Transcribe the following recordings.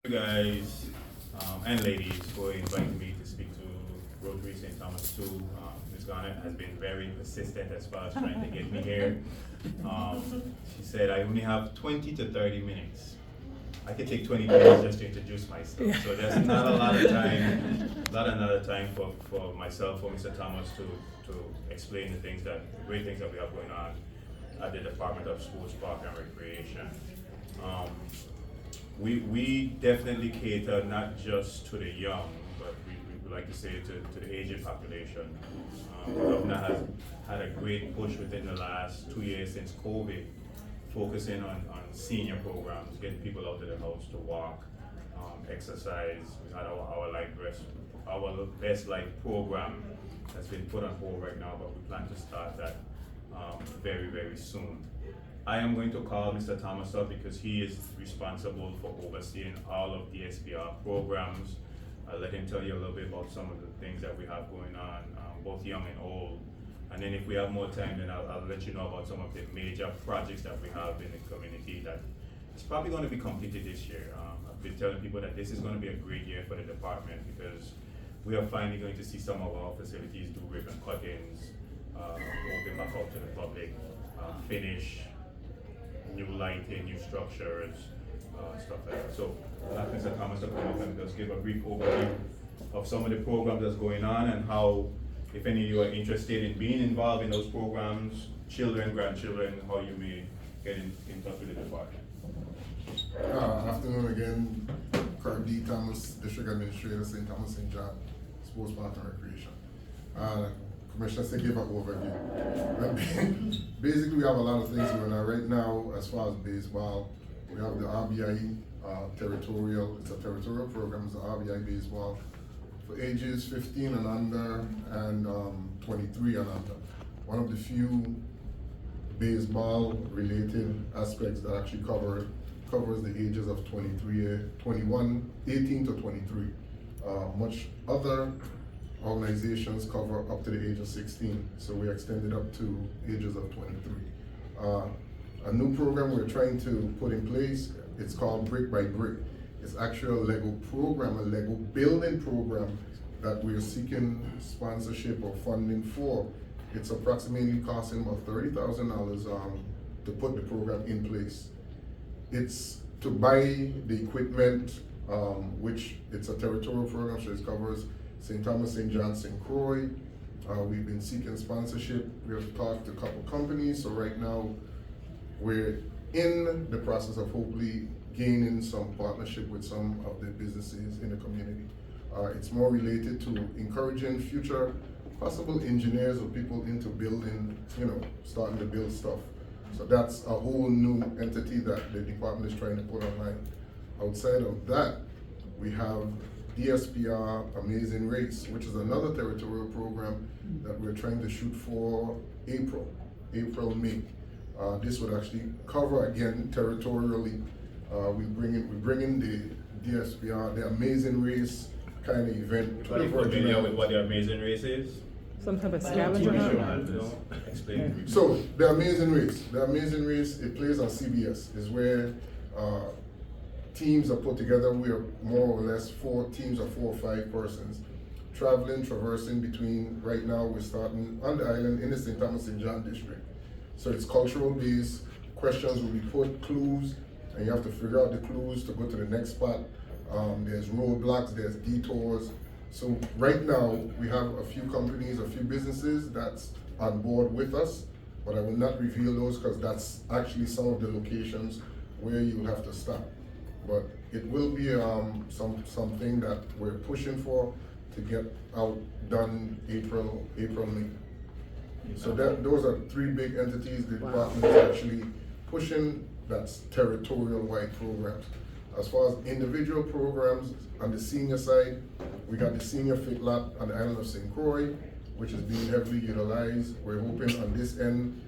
You guys and ladies for inviting me to speak to Rotary St. Thomas too. Ms. Garnett has been very persistent as far as trying to get me here. She said I only have 20 to 30 minutes. I could take 20 minutes just to introduce myself. So there's not a lot of time for myself or Mr. Thomas to explain the great things that we have going on at the Department of Sports, Park and Recreation. We definitely cater not just to the young, but we would like to say to the aged population. The governor has had a great push within the last 2 years since COVID, focusing on senior programs, getting people out of the house to walk, exercise. We had our Best Life program that's been put on hold right now, but we plan to start that very, very soon. I am going to call Mr. Thomas up because he is responsible for overseeing all of the SPR programs. I'll let him tell you a little bit about some of the things that we have going on, both young and old. And then if we have more time, then I'll let you know about some of the major projects that we have in the community that it's probably going to be completed this year. I've been telling people that this is going to be a great year for the department because we are finally going to see some of our facilities do ribbon cuttings, open back out to the public, finish, new lighting, new structures, stuff like that. So I'll ask Mr. Thomas to come up and just give a brief overview of some of the programs that's going on and how, if any of you are interested in being involved in those programs, children, grandchildren, how you may get in touch with the department. Afternoon again, Kirk D. Thomas, District Administrator, St. Thomas St. John, Sports Park and Recreation. Commissioner said give an overview. Basically, we have a lot of things going on right now as far as baseball. We have the RBI territorial, it's a territorial program, it's the RBI baseball for ages 15 and under and 23 and under. One of the few baseball related aspects that actually covers the ages of 21, 18 to 23. Much other organizations cover up to the age of 16, so we extended up to ages of 23. A new program we're trying to put in place, it's called Brick by Brick. It's actually a Lego program, a Lego building program that we're seeking sponsorship or funding for. It's approximately costing about $30,000 to put the program in place. It's to buy the equipment, which it's a territorial program, so it covers St. Thomas, St. John, St. Croix. We've been seeking sponsorship. We have talked to a couple companies, so right now we're in the process of hopefully gaining some partnership with some of the businesses in the community. It's more related to encouraging future possible engineers or people into building, starting to build stuff. So that's a whole new entity that the department is trying to put online. Outside of that, we have DSPR Amazing Race, which is another territorial program that we're trying to shoot for April, May. This would actually cover again territorially. We bring in the DSPR, the Amazing Race kind of event. Are you familiar with what the Amazing Race is? Some type of scavenger hunt? Explain. So the Amazing Race, it plays on CBS. Is where teams are put together. We are more or less 4 teams of 4 or 5 persons traversing between. Right now we're starting on the island in the St. Thomas St. John district. So it's cultural based. Questions will be put, clues, and you have to figure out the clues to go to the next spot. There's roadblocks, there's detours. So right now we have a few companies, a few businesses that's on board with us, but I will not reveal those because that's actually some of the locations where you have to stop. But it will be something that we're pushing for to get out done April, May. So those are 3 big entities the department is actually pushing. That's territorial-wide programs. As far as individual programs, on the senior side, we got the senior fit lot on the island of St. Croix, which is being heavily utilized. We're hoping on this end,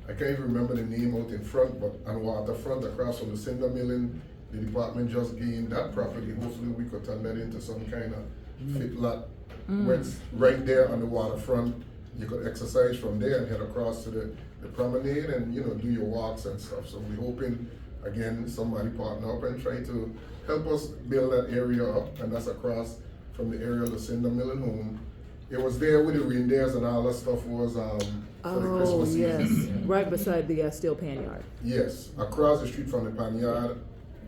I can't even remember the name out in front, but on waterfront across from the cinder milling, the department just gained that property. Hopefully we could turn that into some kind of fit lot where it's right there on the waterfront. You could exercise from there and head across to the promenade and do your walks and stuff. So we're hoping again, somebody partner up and try to help us build that area up, and that's across from the area of Lucinda Mill and Home. It was there with the reindeers and all that stuff was for the Oh, Christmas yes, season. right beside the steel pan yard. Yes, across the street from the pan yard,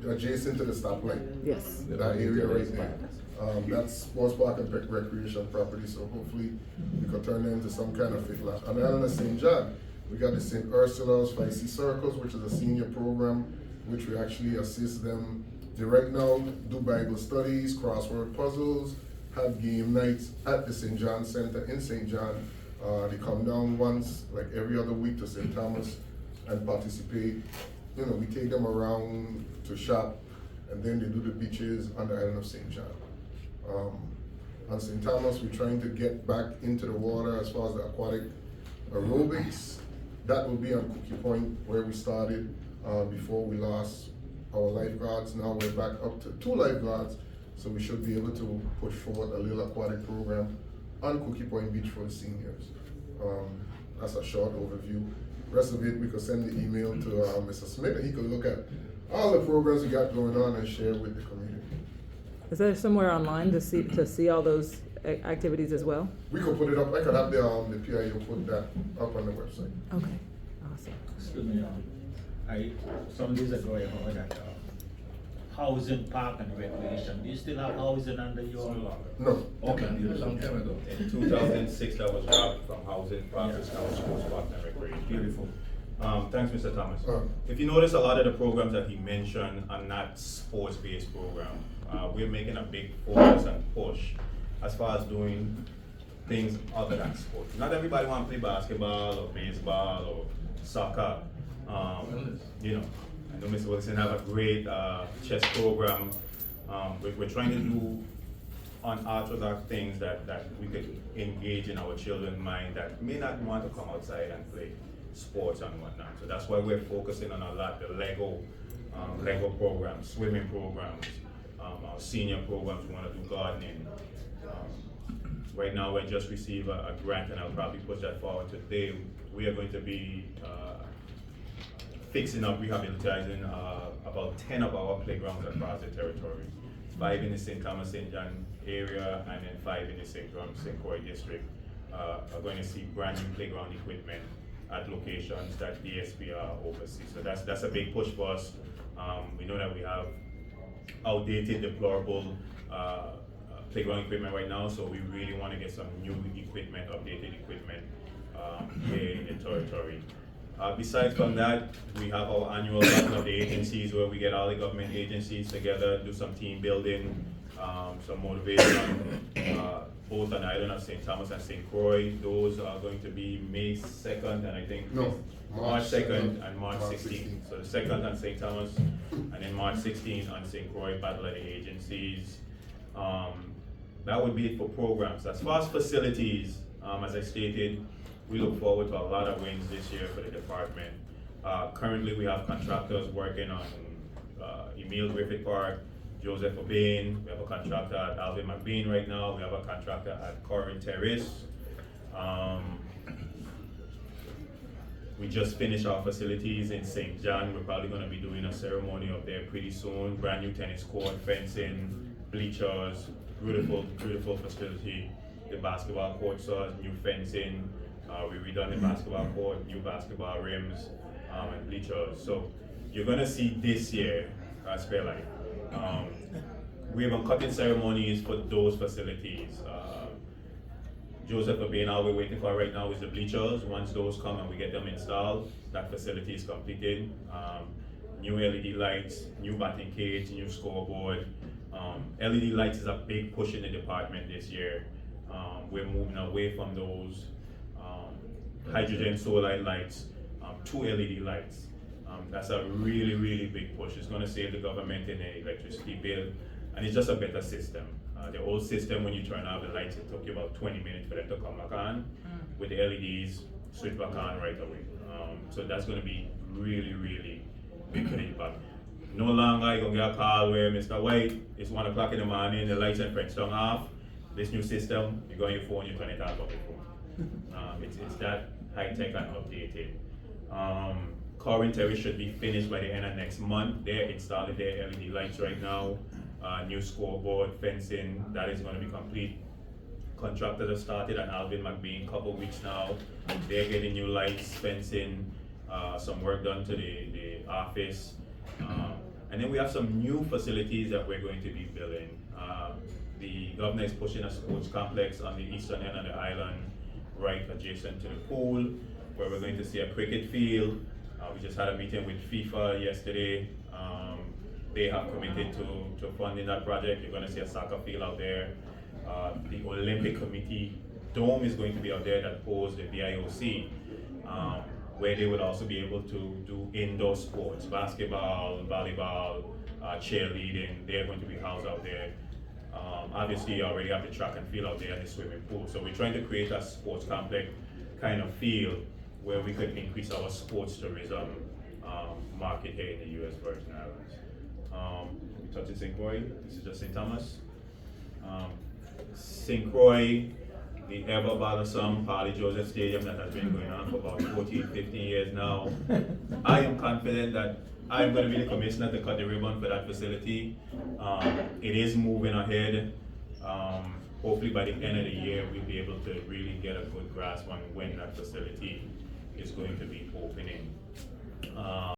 adjacent to the stoplight. Yes. That area right there. That's sports park and recreation property, so hopefully we could turn it into some kind of fit lot. And then on the St. John, we got the St. Ursula's 5C Circles, which is a senior program, which we actually assist them. They right now do Bible studies, crossword puzzles, have game nights at the St. John Center in St. John. They come down once, like every other week, to St. Thomas and participate. You know, we take them around to shop, and then they do the beaches on the island of St. John. On St. Thomas, we're trying to get back into the water as far as the aquatic aerobics. That will be on Cookie Point where we started before we lost our lifeguards. Now we're back up to 2 lifeguards, so we should be able to push forward a little aquatic program on Cookie Point Beach for the seniors. That's a short overview. Rest of it, we could send the email to Mr. Smith, and he could look at all the programs we got going on and share with the community. Is there somewhere online to see all those activities as well? We could put it up. I could have the PIO put that up on the website. Okay, awesome. Excuse me, some days ago I heard that housing, park and recreation, do you still have housing under your? No. Okay. Some time ago. In 2006, that was dropped from housing, parks, now sports park and recreation. Beautiful. Thanks, Mr. Thomas. If you notice, a lot of the programs that he mentioned are not sports-based programs. We're making a big focus and push as far as doing things other than sports. Not everybody want to play basketball or baseball or soccer. You know, I know Mr. Wilson have a great chess program. We're trying to do unorthodox things that we could engage in our children's mind that may not want to come outside and play sports and whatnot. So that's why we're focusing on a lot, the Lego programs, swimming programs, our senior programs. We want to do gardening. Right now, we just received a grant, and I'll probably push that forward today. We are going to be fixing up, rehabilitating about 10 of our playgrounds across the territory. 5 in the St. Thomas, St. John area, and then 5 in the St. Croix district are going to see brand new playground equipment at locations that DSPR oversees. So that's a big push for us. We know that we have outdated, deplorable playground equipment right now, so we really want to get some new equipment, updated equipment here in the territory. Besides from that, we have our annual meeting of the agencies where we get all the government agencies together, do some team building, some motivation, both on the island of St. Thomas and St. Croix. Those are going to be May 2nd and I think March 2nd and March 16th. So the 2nd on St. Thomas and then March 16th on St. Croix, Battle of the Agencies. That would be it for programs. As far as facilities, as I stated, we look forward to a lot of wins this year for the department. Currently, we have contractors working on Emile Griffith Park, Joseph O'Bain. We have a contractor at Alvin McBean right now. We have a contractor at Corin Terrace. We just finished our facilities in St. John. We're probably going to be doing a ceremony up there pretty soon. Brand new tennis court, fencing, bleachers, beautiful, beautiful facility. The basketball court saw new fencing. We redone the basketball court, new basketball rims, and bleachers. So you're gonna see this year at Fairlight. We have cutting ceremonies for those facilities. Joseph O'Bain, all we're waiting for right now is the bleachers. Once those come and we get them installed, that facility is completed. New LED lights, new batting cage, new scoreboard. LED lights is a big push in the department this year. We're moving away from those hydrogen solar lights to LED lights. That's a really, really big push. It's going to save the government in the electricity bill, and it's just a better system. The old system, when you turn off the lights, it took you about 20 minutes for them to come back on. With the LEDs, switch back on right away. So that's going to be really, really big for the department. No longer you're going to get a call where Mr. White, it's 1 o'clock in the morning, the lights and French turn off. This new system, you go on your phone, you turn it off on your phone. It's that high-tech and updated. current terrace should be finished by the end of next month. They're installing their LED lights right now, new scoreboard, fencing, that is gonna be complete. Contractors have started at Alvin McBean, couple weeks now. They're getting new lights, fencing, some work done to the office. And then we have some new facilities that we're going to be building. The governor is pushing a sports complex on the eastern end of the island, right adjacent to the pool, where we're going to see a cricket field. We just had a meeting with FIFA yesterday. They have committed to funding that project. You're gonna see a soccer field out there. The Olympic Committee dome is going to be out there that holds the BIOC, where they would also be able to do indoor sports, basketball, volleyball, cheerleading. They're going to be housed out there. Obviously, you already have the track and field out there and the swimming pool. So we're trying to create a sports complex kind of feel where we could increase our sports tourism market here in the U.S. Virgin Islands. We touched St. Croix, this is just St. Thomas. St. Croix, the ever bothersome Harley Joseph Stadium that has been going on for about 14, 15 years now. I am confident that I'm going to be the commissioner to cut the ribbon for that facility. It is moving ahead. Hopefully by the end of the year, we'll be able to really get a good grasp on when that facility is going to be opening.